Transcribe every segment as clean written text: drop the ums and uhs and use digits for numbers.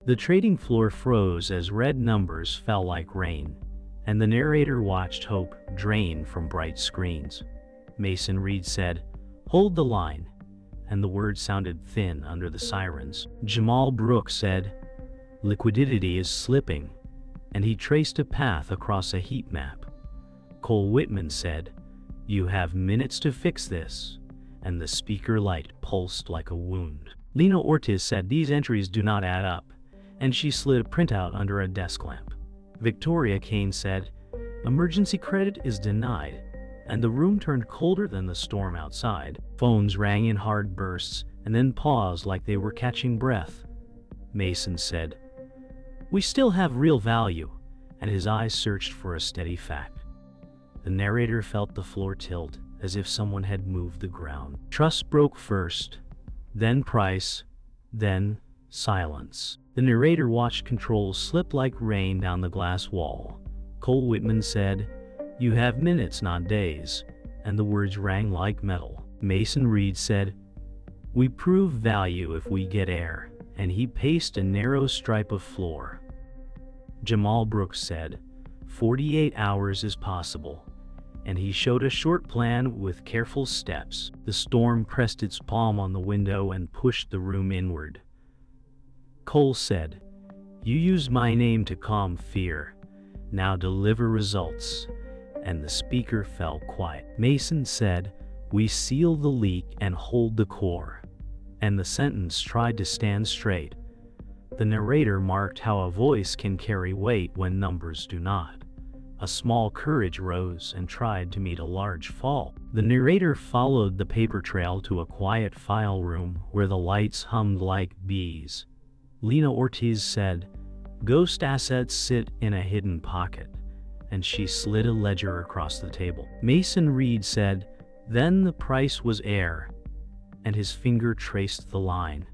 The trading floor froze as red numbers fell like rain, and the narrator watched hope drain from bright screens. Mason Reed said, "Hold the line," and the words sounded thin under the sirens. Jamal Brooks said, "Liquidity is slipping," and he traced a path across a heat map. Cole Whitman said, "You have minutes to fix this," and the speaker light pulsed like a wound. Lena Ortiz said these entries do not add up, and she slid a printout under a desk lamp. Victoria Kane said, "Emergency credit is denied," and the room turned colder than the storm outside. Phones rang in hard bursts and then paused like they were catching breath. Mason said, "We still have real value," and his eyes searched for a steady fact. The narrator felt the floor tilt, as if someone had moved the ground. Trust broke first, then price, then silence. The narrator watched controls slip like rain down the glass wall. Cole Whitman said, "You have minutes, not days," and the words rang like metal. Mason Reed said, "We prove value if we get air," and he paced a narrow stripe of floor. Jamal Brooks said, 48 hours is possible," and he showed a short plan with careful steps. The storm pressed its palm on the window and pushed the room inward. Cole said, "You used my name to calm fear. Now deliver results," and the speaker fell quiet. Mason said, "We seal the leak and hold the core," and the sentence tried to stand straight. The narrator marked how a voice can carry weight when numbers do not. A small courage rose and tried to meet a large fall. The narrator followed the paper trail to a quiet file room where the lights hummed like bees. Lena Ortiz said, "Ghost assets sit in a hidden pocket," and she slid a ledger across the table. Mason Reed said, "Then the price was air," and his finger traced the line.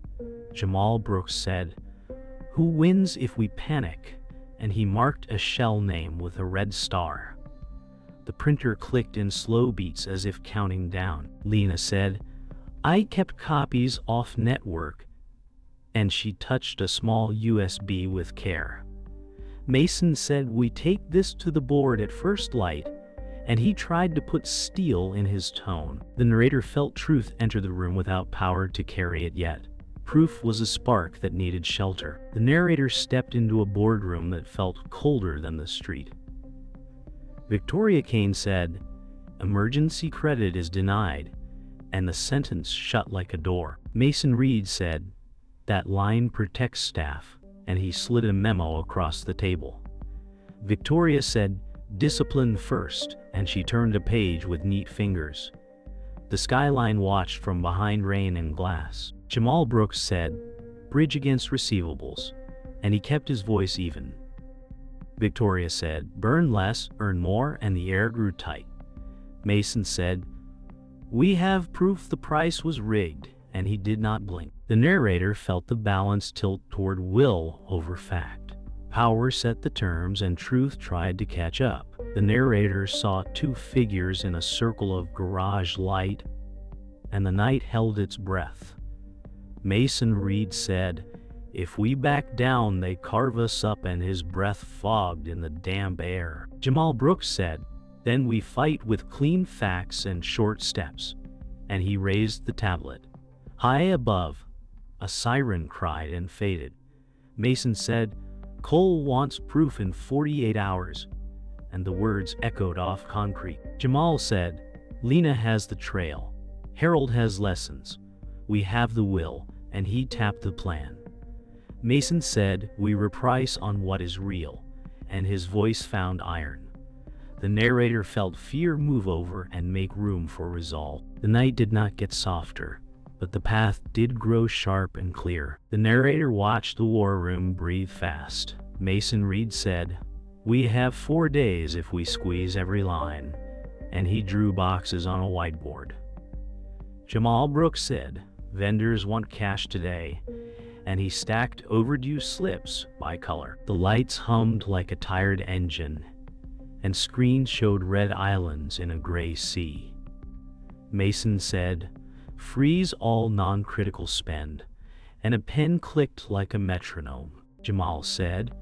Jamal Brooks said, "Who wins if we panic?" and he marked a shell name with a red star. The printer clicked in slow beats as if counting down. Lena said, "I kept copies off network," and she touched a small USB with care. Mason said, "We take this to the board at first light," and he tried to put steel in his tone. The narrator felt truth enter the room without power to carry it yet. Proof was a spark that needed shelter. The narrator stepped into a boardroom that felt colder than the street. Victoria Kane said, "Emergency credit is denied," and the sentence shut like a door. Mason Reed said, "That line protects staff," and he slid a memo across the table. Victoria said, "Discipline first," and she turned a page with neat fingers. The skyline watched from behind rain and glass. Jamal Brooks said, "Bridge against receivables," and he kept his voice even. Victoria said, "Burn less, earn more," and the air grew tight. Mason said, "We have proof the price was rigged," and he did not blink. The narrator felt the balance tilt toward will over fact. Power set the terms and truth tried to catch up. The narrator saw two figures in a circle of garage light, and the night held its breath. Mason Reed said, "If we back down, they carve us up," and his breath fogged in the damp air. Jamal Brooks said, "Then we fight with clean facts and short steps," and he raised the tablet. High above, a siren cried and faded. Mason said, "Cole wants proof in 48 hours," and the words echoed off concrete. Jamal said, "Lena has the trail. Harold has lessons. We have the will," and he tapped the plan. Mason said, "We reprice on what is real," and his voice found iron. The narrator felt fear move over and make room for resolve. The night did not get softer, but the path did grow sharp and clear. The narrator watched the war room breathe fast. Mason Reed said, "We have 4 days if we squeeze every line," and he drew boxes on a whiteboard. Jamal Brooks said, "Vendors want cash today," and he stacked overdue slips by color. The lights hummed like a tired engine, and screens showed red islands in a gray sea. Mason said, "Freeze all non-critical spend," and a pen clicked like a metronome. Jamal said.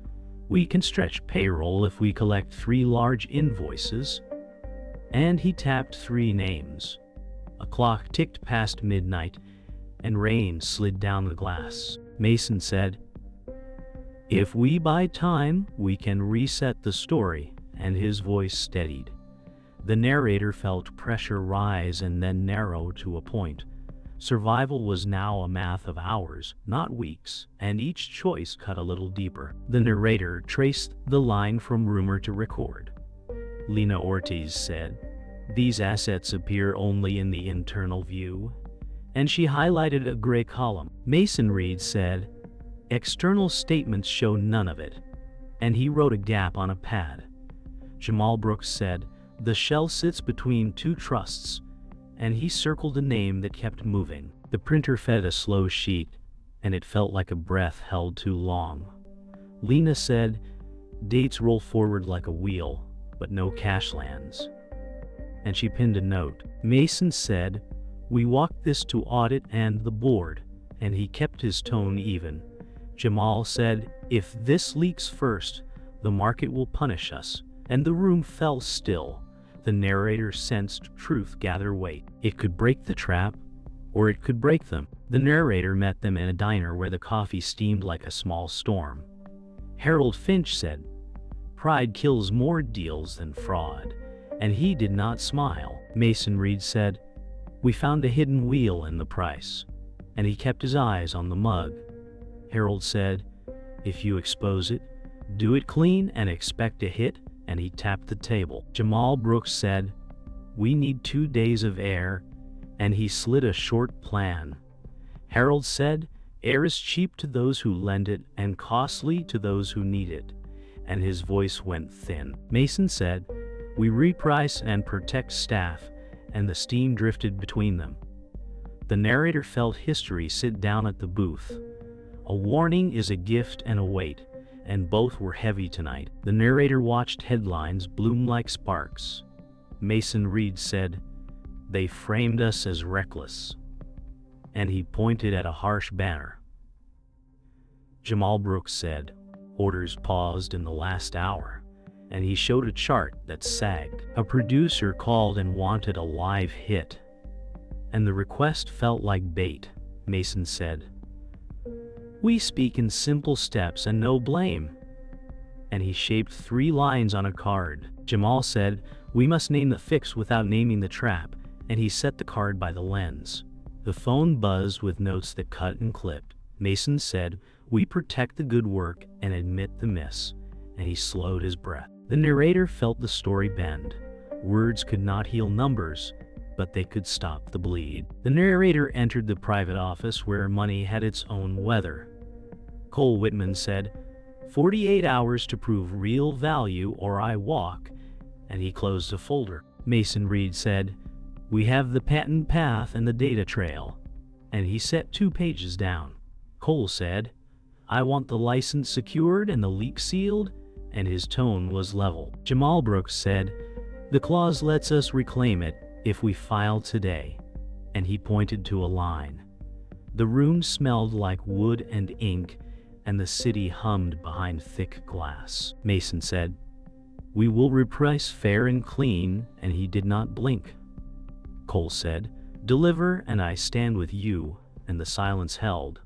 We can stretch payroll if we collect 3 large invoices. And he tapped 3 names. A clock ticked past midnight, and rain slid down the glass. Mason said, "If we buy time, we can reset the story," and his voice steadied. The narrator felt pressure rise and then narrow to a point. Survival was now a math of hours, not weeks, and each choice cut a little deeper. The narrator traced the line from rumor to record. Lena Ortiz said, "These assets appear only in the internal view," and she highlighted a gray column. Mason Reed said, "External statements show none of it," and he wrote a gap on a pad. Jamal Brooks said, "The shell sits between 2 trusts," and he circled a name that kept moving. The printer fed a slow sheet, and it felt like a breath held too long. Lena said, "Dates roll forward like a wheel, but no cash lands." And she pinned a note. Mason said, "We walked this to audit and the board," and he kept his tone even. Jamal said, "If this leaks first, the market will punish us," and the room fell still. The narrator sensed truth gather weight. It could break the trap, or it could break them. The narrator met them in a diner where the coffee steamed like a small storm. Harold Finch said, "Pride kills more deals than fraud," and he did not smile. Mason Reed said, "We found a hidden wheel in the price," and he kept his eyes on the mug. Harold said, "If you expose it, do it clean and expect a hit," and he tapped the table. Jamal Brooks said, "We need 2 days of air," and he slid a short plan. Harold said, "Air is cheap to those who lend it and costly to those who need it," and his voice went thin. Mason said, "We reprice and protect staff," and the steam drifted between them. The narrator felt history sit down at the booth. A warning is a gift and a weight, and both were heavy tonight. The narrator watched headlines bloom like sparks. Mason Reed said, "They framed us as reckless," and he pointed at a harsh banner. Jamal Brooks said, "Orders paused in the last hour," and he showed a chart that sagged. A producer called and wanted a live hit, and the request felt like bait. Mason said, "We speak in simple steps and no blame," and he shaped 3 lines on a card. Jamal said, "We must name the fix without naming the trap," and he set the card by the lens. The phone buzzed with notes that cut and clipped. Mason said, "We protect the good work and admit the miss," and he slowed his breath. The narrator felt the story bend. Words could not heal numbers, but they could stop the bleed. The narrator entered the private office where money had its own weather. Cole Whitman said, 48 hours to prove real value or I walk," and he closed a folder. Mason Reed said, "We have the patent path and the data trail," and he set 2 pages down. Cole said, "I want the license secured and the leak sealed," and his tone was level. Jamal Brooks said, "The clause lets us reclaim it if we file today," and he pointed to a line. The room smelled like wood and ink, and the city hummed behind thick glass. Mason said, "We will reprice fair and clean," and he did not blink. Cole said, "Deliver and I stand with you," and the silence held.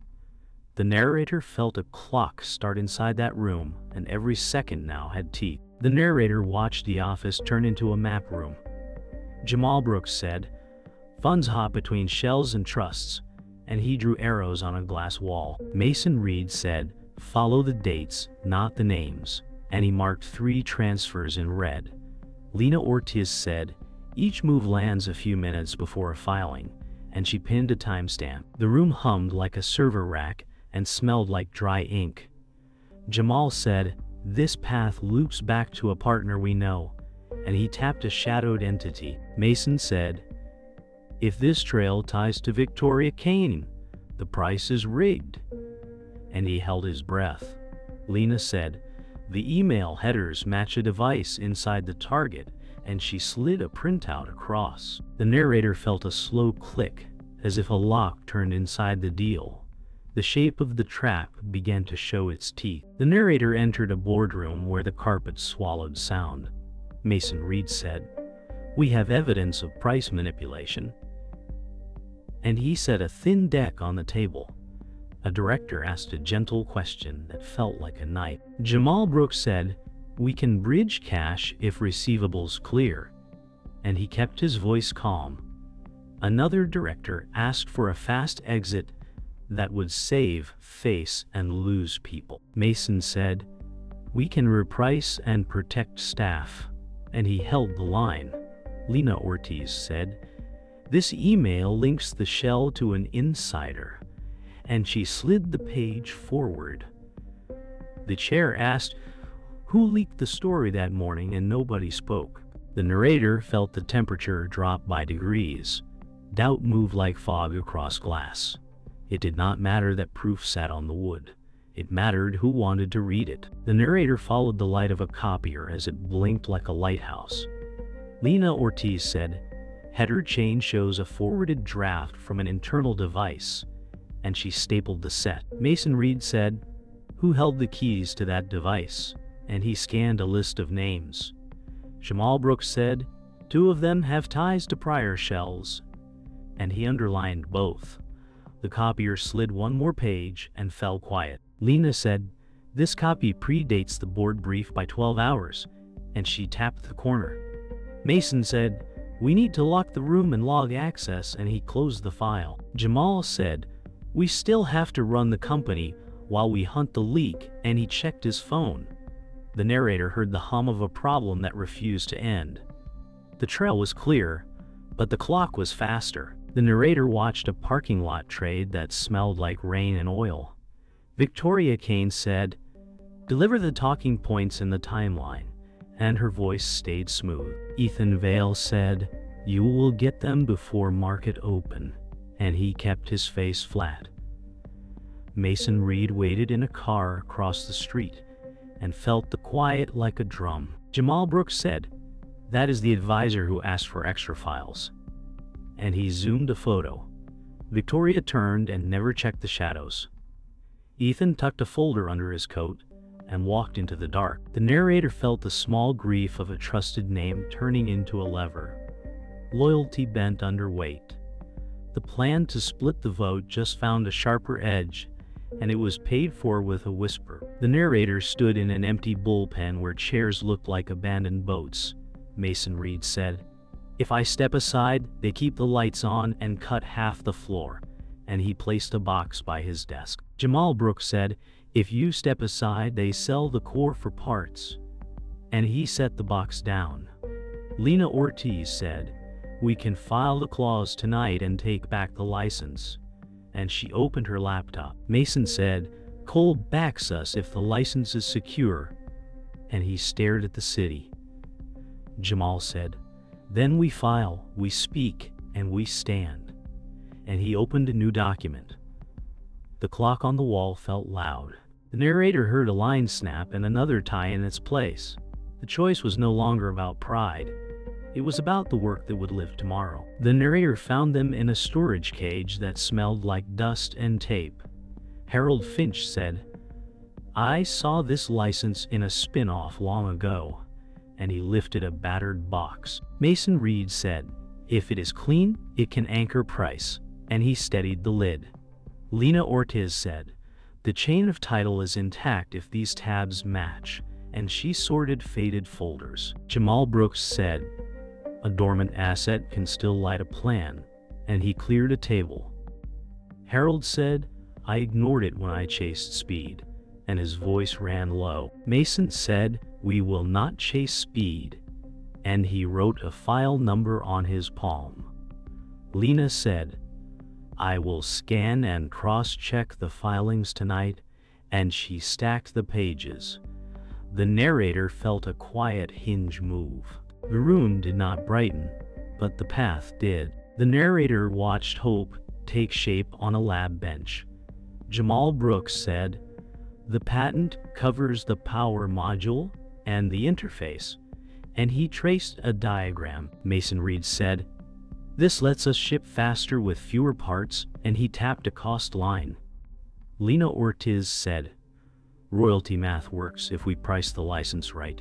The narrator felt a clock start inside that room, and every second now had teeth. The narrator watched the office turn into a map room. Jamal Brooks said, "Funds hop between shells and trusts," and he drew arrows on a glass wall. Mason Reed said, "Follow the dates, not the names," and he marked 3 transfers in red. Lena Ortiz said, "Each move lands a few minutes before a filing," and she pinned a timestamp. The room hummed like a server rack and smelled like dry ink. Jamal said, "This path loops back to a partner we know," and he tapped a shadowed entity. Mason said, "If this trail ties to Victoria Kane, the price is rigged," and he held his breath. Lena said, "The email headers match a device inside the target," and she slid a printout across. The narrator felt a slow click, as if a lock turned inside the deal. The shape of the trap began to show its teeth. The narrator entered a boardroom where the carpet swallowed sound. Mason Reed said, "We have evidence of price manipulation." And he set a thin deck on the table. A director asked a gentle question that felt like a knife. Jamal Brooks said, "We can bridge cash if receivables clear." And he kept his voice calm. Another director asked for a fast exit that would save face and lose people. Mason said, "We can reprice and protect staff." And he held the line. Lena Ortiz said, "This email links the shell to an insider." And she slid the page forward. The chair asked, "Who leaked the story that morning?" And nobody spoke. The narrator felt the temperature drop by degrees. Doubt moved like fog across glass. It did not matter that proof sat on the wood. It mattered who wanted to read it. The narrator followed the light of a copier as it blinked like a lighthouse. Lena Ortiz said, "Header chain shows a forwarded draft from an internal device," and she stapled the set. Mason Reed said, "Who held the keys to that device?" And he scanned a list of names. Jamal Brooks said, "2 of them have ties to prior shells," and he underlined both. The copier slid one more page and fell quiet. Lena said, "This copy predates the board brief by 12 hours, and she tapped the corner. Mason said, "We need to lock the room and log access," and he closed the file. Jamal said, "We still have to run the company while we hunt the leak," and he checked his phone. The narrator heard the hum of a problem that refused to end. The trail was clear, but the clock was faster. The narrator watched a parking lot trade that smelled like rain and oil. Victoria Kane said, "Deliver the talking points in the timeline," and her voice stayed smooth. Ethan Vale said, "You will get them before market open," and he kept his face flat. Mason Reed waited in a car across the street and felt the quiet like a drum. Jamal Brooks said, "That is the advisor who asked for extra files." And he zoomed a photo. Victoria turned and never checked the shadows. Ethan tucked a folder under his coat and walked into the dark. The narrator felt the small grief of a trusted name turning into a lever. Loyalty bent under weight. The plan to split the vote just found a sharper edge, and it was paid for with a whisper. The narrator stood in an empty bullpen where chairs looked like abandoned boats. Mason Reed said, "If I step aside, they keep the lights on and cut half the floor," and he placed a box by his desk. Jamal Brooks said, "If you step aside, they sell the core for parts," and he set the box down. Lena Ortiz said, "We can file the clause tonight and take back the license," and she opened her laptop. Mason said, "Cole backs us if the license is secure," and he stared at the city. Jamal said, "Then we file, we speak, and we stand," and he opened a new document. The clock on the wall felt loud. The narrator heard a line snap and another tie in its place. The choice was no longer about pride. It was about the work that would live tomorrow. The narrator found them in a storage cage that smelled like dust and tape. Harold Finch said, "I saw this license in a spin-off long ago," and he lifted a battered box. Mason Reed said, "If it is clean, it can anchor price," and he steadied the lid. Lena Ortiz said, "The chain of title is intact if these tabs match," and she sorted faded folders. Jamal Brooks said, "A dormant asset can still light a plan," and he cleared a table. Harold said, "I ignored it when I chased speed," and his voice ran low. Mason said, "We will not chase speed," and he wrote a file number on his palm. Lena said, "I will scan and cross-check the filings tonight," and she stacked the pages. The narrator felt a quiet hinge move. The room did not brighten, but the path did. The narrator watched hope take shape on a lab bench. Jamal Brooks said, "The patent covers the power module and the interface," and he traced a diagram. Mason Reed said, "This lets us ship faster with fewer parts," and he tapped a cost line. Lena Ortiz said, royalty math works if we price the license right.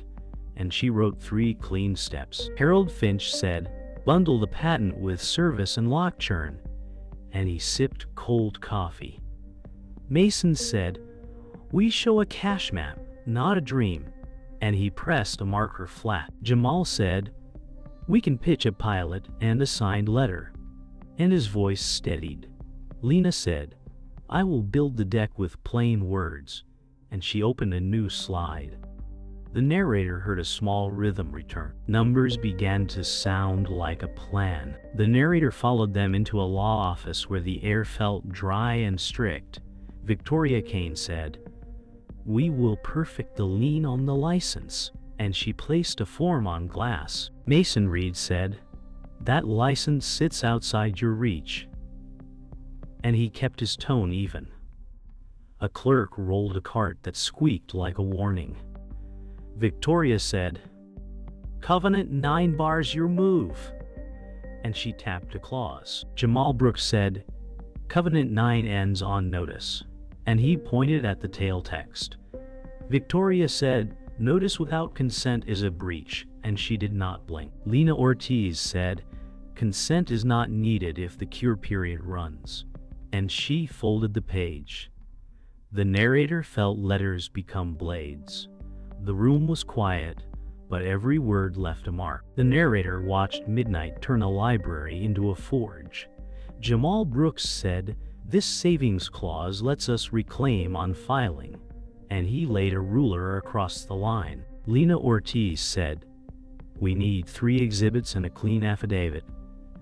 And she wrote 3 clean steps. Harold Finch said, bundle the patent with service and lock churn. And he sipped cold coffee. Mason said, we show a cash map, not a dream. And he pressed a marker flat. Jamal said, we can pitch a pilot and a signed letter. And his voice steadied. Lena said, I will build the deck with plain words. And she opened a new slide. The narrator heard a small rhythm return. Numbers began to sound like a plan. The narrator followed them into a law office where the air felt dry and strict. Victoria Kane said, we will perfect the lien on the license. And she placed a form on glass. Mason Reed said, that license sits outside your reach. And he kept his tone even. A clerk rolled a cart that squeaked like a warning. Victoria said, Covenant 9 bars your move. And she tapped a clause. Jamal Brooks said, Covenant 9 ends on notice. And he pointed at the tail text. Victoria said, notice without consent is a breach, and she did not blink. Lena Ortiz said, consent is not needed if the cure period runs. And she folded the page. The narrator felt letters become blades. The room was quiet, but every word left a mark. The narrator watched midnight turn a library into a forge. Jamal Brooks said, this savings clause lets us reclaim on filing. And he laid a ruler across the line. Lena Ortiz said, we need 3 exhibits and a clean affidavit.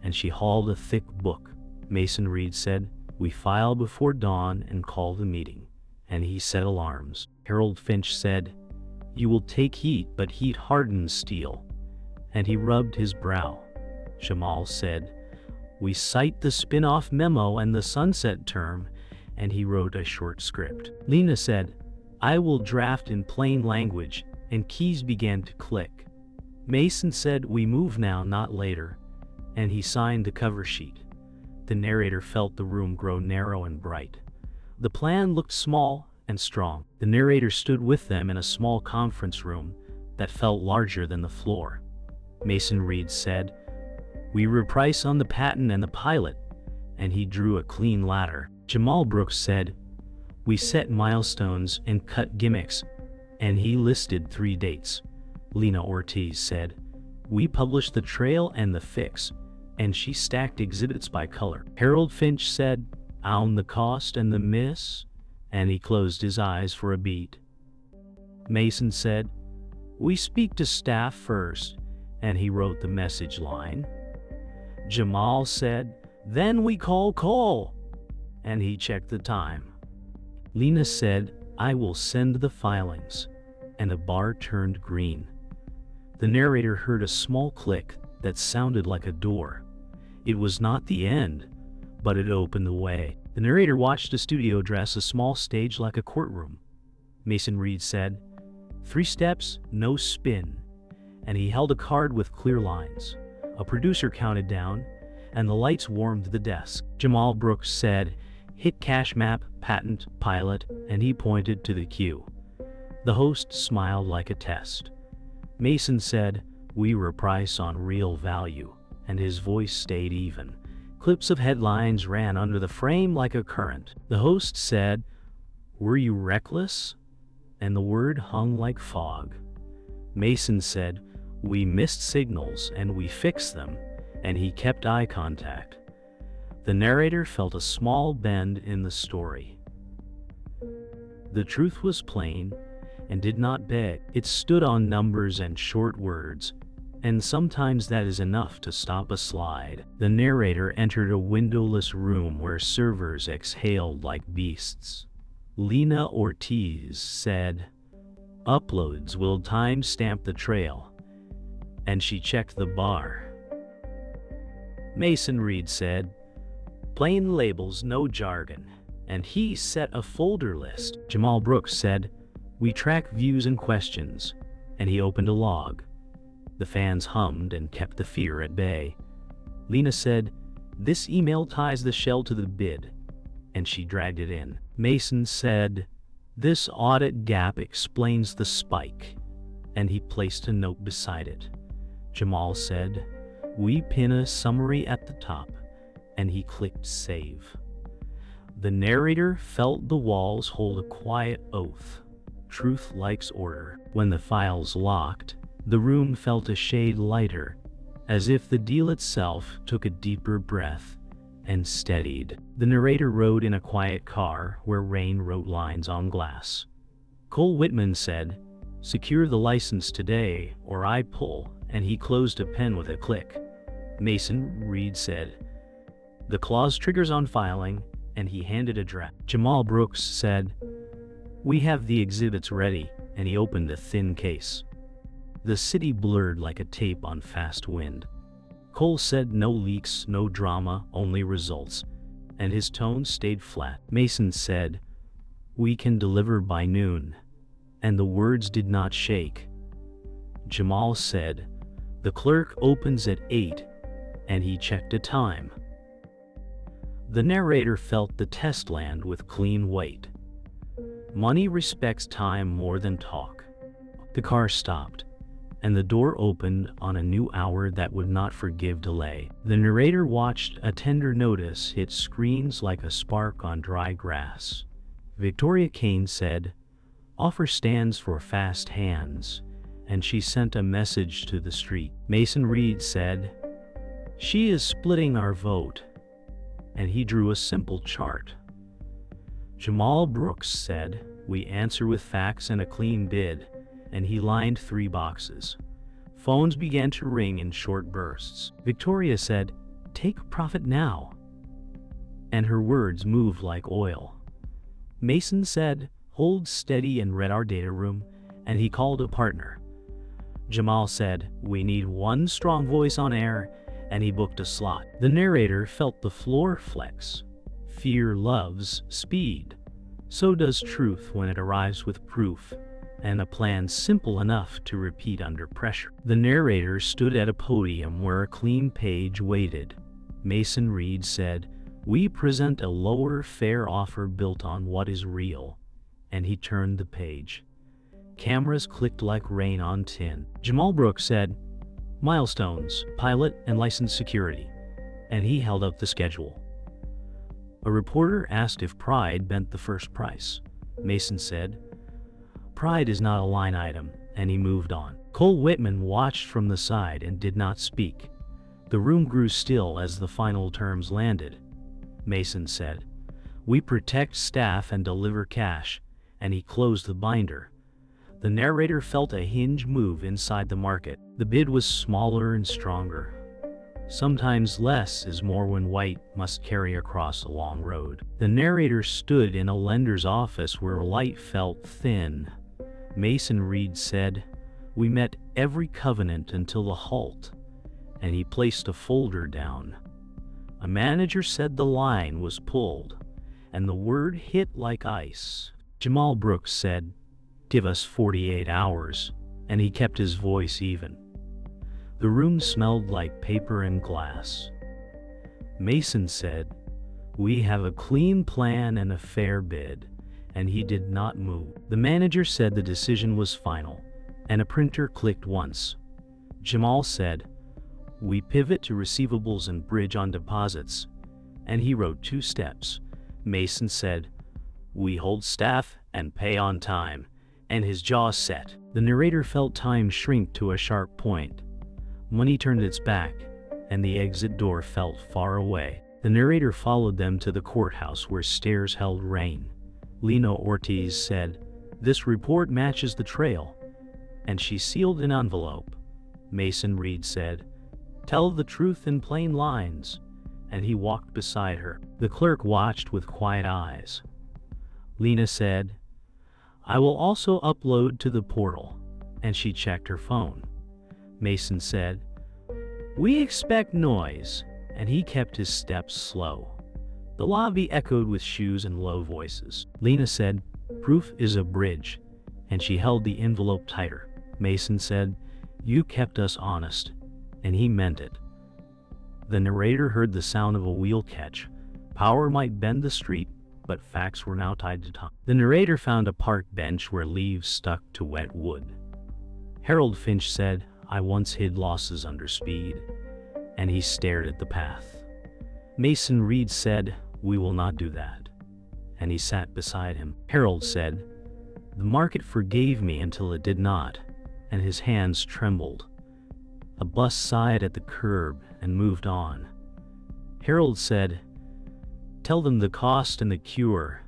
And she hauled a thick book. Mason Reed said, we file before dawn and call the meeting. And he set alarms. Harold Finch said, you will take heat, but heat hardens steel. And he rubbed his brow. Jamal said, we cite the spin-off memo and the sunset term, and he wrote a short script. Lena said, I will draft in plain language, and keys began to click. Mason said, we move now, not later, and he signed the cover sheet. The narrator felt the room grow narrow and bright. The plan looked small and strong. The narrator stood with them in a small conference room that felt larger than the floor. Mason Reed said, we reprice on the patent and the pilot, and he drew a clean ladder. Jamal Brooks said, we set milestones and cut gimmicks, and he listed 3 dates. Lena Ortiz said, we published the trail and the fix, and she stacked exhibits by color. Harold Finch said, own the cost and the miss, and he closed his eyes for a beat. Mason said, we speak to staff first, and he wrote the message line. Jamal said, then we call, and he checked the time. Lena said, I will send the filings, and a bar turned green. The narrator heard a small click that sounded like a door. It was not the end, but it opened the way. The narrator watched a studio dress a small stage like a courtroom. Mason Reed said, 3 steps, no spin. And he held a card with clear lines. A producer counted down, and the lights warmed the desk. Jamal Brooks said, hit cash map, patent, pilot, and he pointed to the cue. The host smiled like a test. Mason said, we reprice on real value, and his voice stayed even. Clips of headlines ran under the frame like a current. The host said, were you reckless? And the word hung like fog. Mason said, we missed signals and we fixed them, and he kept eye contact. The narrator felt a small bend in the story. The truth was plain and did not beg. It stood on numbers and short words, and sometimes that is enough to stop a slide. The narrator entered a windowless room where servers exhaled like beasts. Lena Ortiz said, uploads will time-stamp the trail, and she checked the bar. Mason Reed said, plain labels, no jargon, and he set a folder list. Jamal Brooks said, we track views and questions, and he opened a log. The fans hummed and kept the fear at bay. Lena said, this email ties the shell to the bid, and she dragged it in. Mason said, "This audit gap explains the spike," and he placed a note beside it. Jamal said, "We pin a summary at the top," and he clicked save. The narrator felt the walls hold a quiet oath. Truth likes order. When the files locked, the room felt a shade lighter, as if the deal itself took a deeper breath and steadied. The narrator rode in a quiet car where rain wrote lines on glass. Cole Whitman said, "Secure the license today or I pull," and he closed a pen with a click. Mason Reed said, "The clause triggers on filing," and he handed a draft. Jamal Brooks said, "We have the exhibits ready," and he opened a thin case. The city blurred like a tape on fast wind. Cole said, "No leaks, no drama, only results," and his tone stayed flat. Mason said, "We can deliver by noon," and the words did not shake. Jamal said, "The clerk opens at 8," and he checked a time. The narrator felt the test land with clean weight. Money respects time more than talk. The car stopped, and the door opened on a new hour that would not forgive delay. The narrator watched a tender notice hit screens like a spark on dry grass. Victoria Kane said, "Offer stands for fast hands," and she sent a message to the street. Mason Reed said, "She is splitting our vote," and he drew a simple chart. Jamal Brooks said, "We answer with facts and a clean bid," and he lined 3 boxes. Phones began to ring in short bursts. Victoria said, "Take profit now," and her words moved like oil. Mason said, "Hold steady," and read our data room, and he called a partner. Jamal said, "We need one strong voice on air," and he booked a slot. The narrator felt the floor flex. Fear loves speed. So does truth when it arrives with proof, and a plan simple enough to repeat under pressure. The narrator stood at a podium where a clean page waited. Mason Reed said, "We present a lower fair offer built on what is real," and he turned the page. Cameras clicked like rain on tin. Jamal Brooks said, "Milestones, pilot, and license security," and he held up the schedule. A reporter asked if pride bent the first price. Mason said, "Pride is not a line item," and he moved on. Cole Whitman watched from the side and did not speak. The room grew still as the final terms landed. Mason said, "We protect staff and deliver cash," and he closed the binder. The narrator felt a hinge move inside the market. The bid was smaller and stronger. Sometimes less is more when white must carry across a long road. The narrator stood in a lender's office where light felt thin. Mason Reed said, "We met every covenant until the halt," and he placed a folder down. A manager said the line was pulled, and the word hit like ice. Jamal Brooks said, "Give us 48 hours," and he kept his voice even. The room smelled like paper and glass. Mason said, "We have a clean plan and a fair bid," and he did not move. The manager said the decision was final, and a printer clicked once. Jamal said, "We pivot to receivables and bridge on deposits," and he wrote 2 steps. Mason said, "We hold staff and pay on time," and his jaw set. The narrator felt time shrink to a sharp point. Money turned its back, and the exit door felt far away. The narrator followed them to the courthouse where stairs held rain. Lena Ortiz said, "This report matches the trail," and she sealed an envelope. Mason Reed said, "Tell the truth in plain lines," and he walked beside her. The clerk watched with quiet eyes. Lena said, "I will also upload to the portal," and she checked her phone. Mason said, "We expect noise," and he kept his steps slow. The lobby echoed with shoes and low voices. Lena said, "Proof is a bridge," and she held the envelope tighter. Mason said, "You kept us honest," and he meant it. The narrator heard the sound of a wheel catch. Power might bend the street, but facts were now tied to time. The narrator found a park bench where leaves stuck to wet wood. Harold Finch said, "I once hid losses under speed," and he stared at the path. Mason Reed said, "We will not do that," and he sat beside him. Harold said, "The market forgave me until it did not," and his hands trembled. A bus sighed at the curb and moved on. Harold said, "Tell them the cost and the cure,"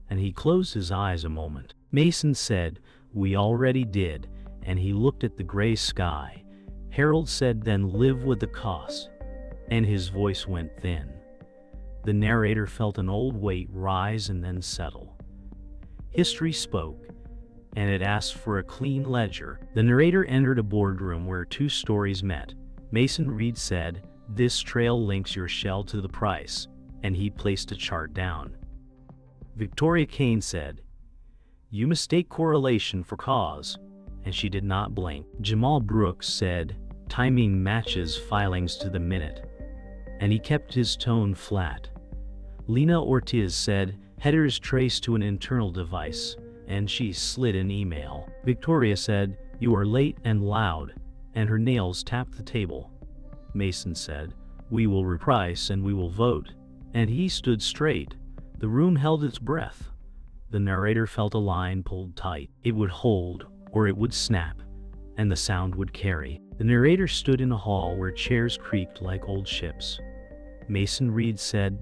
and he closed his eyes a moment. Mason said, "We already did," and he looked at the gray sky. Harold said, "Then live with the cost," and his voice went thin. The narrator felt an old weight rise and then settle. History spoke, and it asked for a clean ledger. The narrator entered a boardroom where two stories met. Mason Reed said, "This trail links your shell to the price," and he placed a chart down. Victoria Kane said, "You mistake correlation for cause," and she did not blink. Jamal Brooks said, "Timing matches filings to the minute," and he kept his tone flat. Lena Ortiz said, "Headers trace to an internal device," and she slid an email. Victoria said, "You are late and loud," and her nails tapped the table. Mason said, "We will reprice and we will vote," and he stood straight. The room held its breath. The narrator felt a line pulled tight. It would hold, or it would snap, and the sound would carry. The narrator stood in a hall where chairs creaked like old ships. Mason Reed said,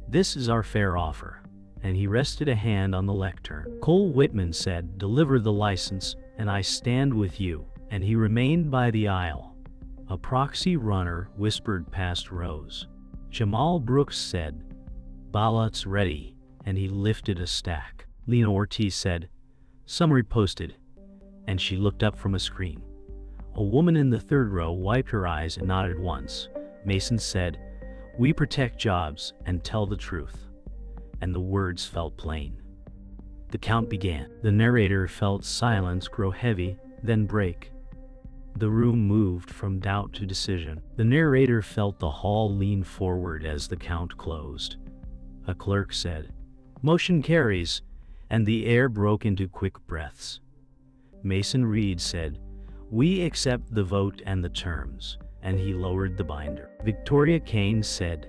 "This is our fair offer," and he rested a hand on the lectern. Cole Whitman said, "Deliver the license, and I stand with you," and he remained by the aisle. A proxy runner whispered past Rose. Jamal Brooks said, "Ballots ready," and he lifted a stack. Lena Ortiz said, "Summary posted," and she looked up from a screen. A woman in the third row wiped her eyes and nodded once. Mason said, "We protect jobs and tell the truth," and the words felt plain. The count began. The narrator felt silence grow heavy, then break. The room moved from doubt to decision. The narrator felt the hall lean forward as the count closed. A clerk said, "Motion carries," and the air broke into quick breaths. Mason Reed said, "We accept the vote and the terms," and he lowered the binder. Victoria Kane said,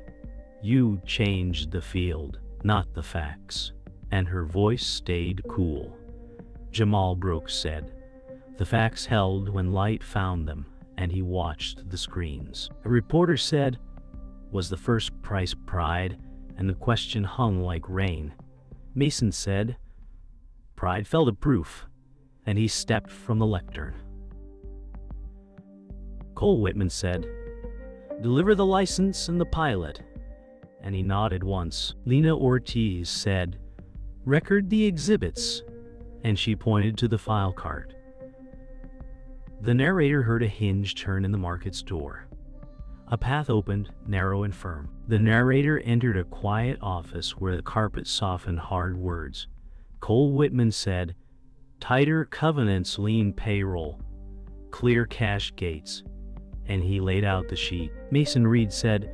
"You changed the field, not the facts," and her voice stayed cool. Jamal Brooks said, "The facts held when light found them," and he watched the screens. A reporter said, "Was the first price pride?" and the question hung like rain. Mason said, "Pride fell to proof," and he stepped from the lectern. Cole Whitman said, "Deliver the license and the pilot," and he nodded once. Lena Ortiz said, "Record the exhibits," and she pointed to the file cart. The narrator heard a hinge turn in the market's door. A path opened, narrow and firm. The narrator entered a quiet office where the carpet softened hard words. Cole Whitman said, "Tighter covenants lean payroll, clear cash gates," and he laid out the sheet. Mason Reed said,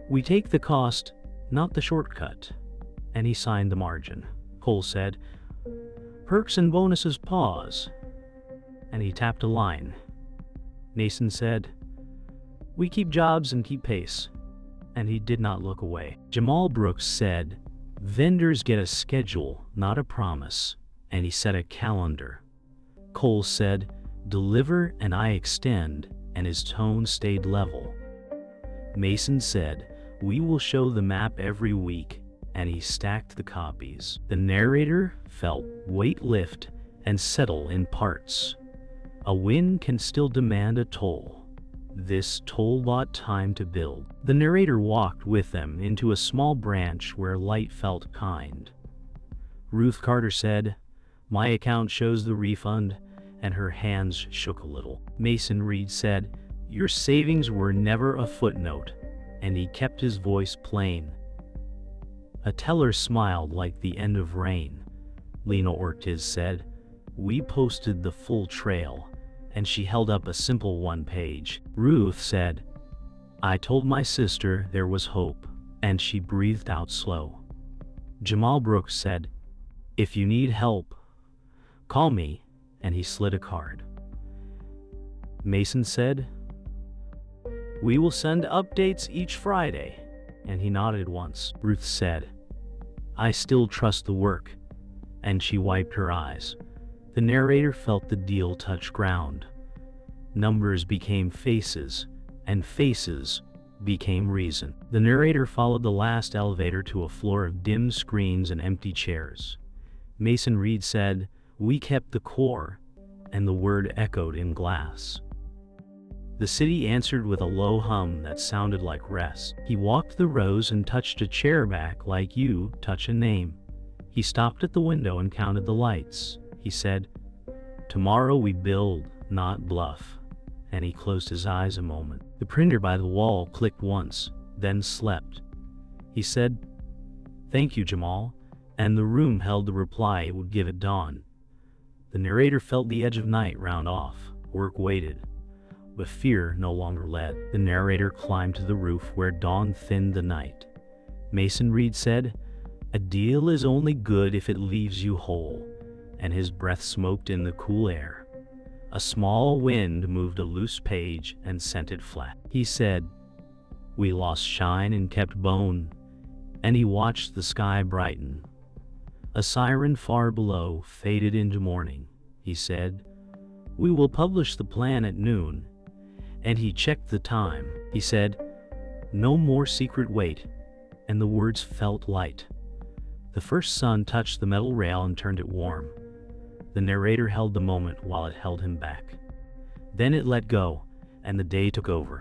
"We take the cost, not the shortcut," and he signed the margin. Cole said, "Perks and bonuses pause," and he tapped a line. Mason said, "We keep jobs and keep pace," and he did not look away. Jamal Brooks said, "Vendors get a schedule, not a promise," and he set a calendar. Cole said, "Deliver and I extend," and his tone stayed level. Mason said, "We will show the map every week," and he stacked the copies. The narrator felt weight lift and settle in parts. A win can still demand a toll. This toll bought time to build. The narrator walked with them into a small branch where light felt kind. Ruth Carter said, "My account shows the refund," and her hands shook a little. Mason Reed said, "Your savings were never a footnote," and he kept his voice plain. A teller smiled like the end of rain. Lena Ortiz said, "We posted the full trail," and she held up a simple one-page. Ruth said, "I told my sister there was hope," and she breathed out slow. Jamal Brooks said, "If you need help, call me," and he slid a card. Mason said, "We will send updates each Friday," and he nodded once. Ruth said, "I still trust the work," and she wiped her eyes. The narrator felt the deal touch ground. Numbers became faces, and faces became reason. The narrator followed the last elevator to a floor of dim screens and empty chairs. Mason Reed said, "We kept the core," and the word echoed in glass. The city answered with a low hum that sounded like rest. He walked the rows and touched a chair back like you touch a name. He stopped at the window and counted the lights. He said, "Tomorrow we build, not bluff," and he closed his eyes a moment. The printer by the wall clicked once, then slept. He said, "Thank you, Jamal," and the room held the reply it would give at dawn. The narrator felt the edge of night round off. Work waited, but fear no longer led. The narrator climbed to the roof where dawn thinned the night. Mason Reed said, "A deal is only good if it leaves you whole," and his breath smoked in the cool air. A small wind moved a loose page and sent it flat. He said, "We lost shine and kept bone," and he watched the sky brighten. A siren far below faded into morning. He said, "We will publish the plan at noon," and he checked the time. He said, "No more secret wait," and the words felt light. The first sun touched the metal rail and turned it warm. The narrator held the moment while it held him back. Then it let go, and the day took over.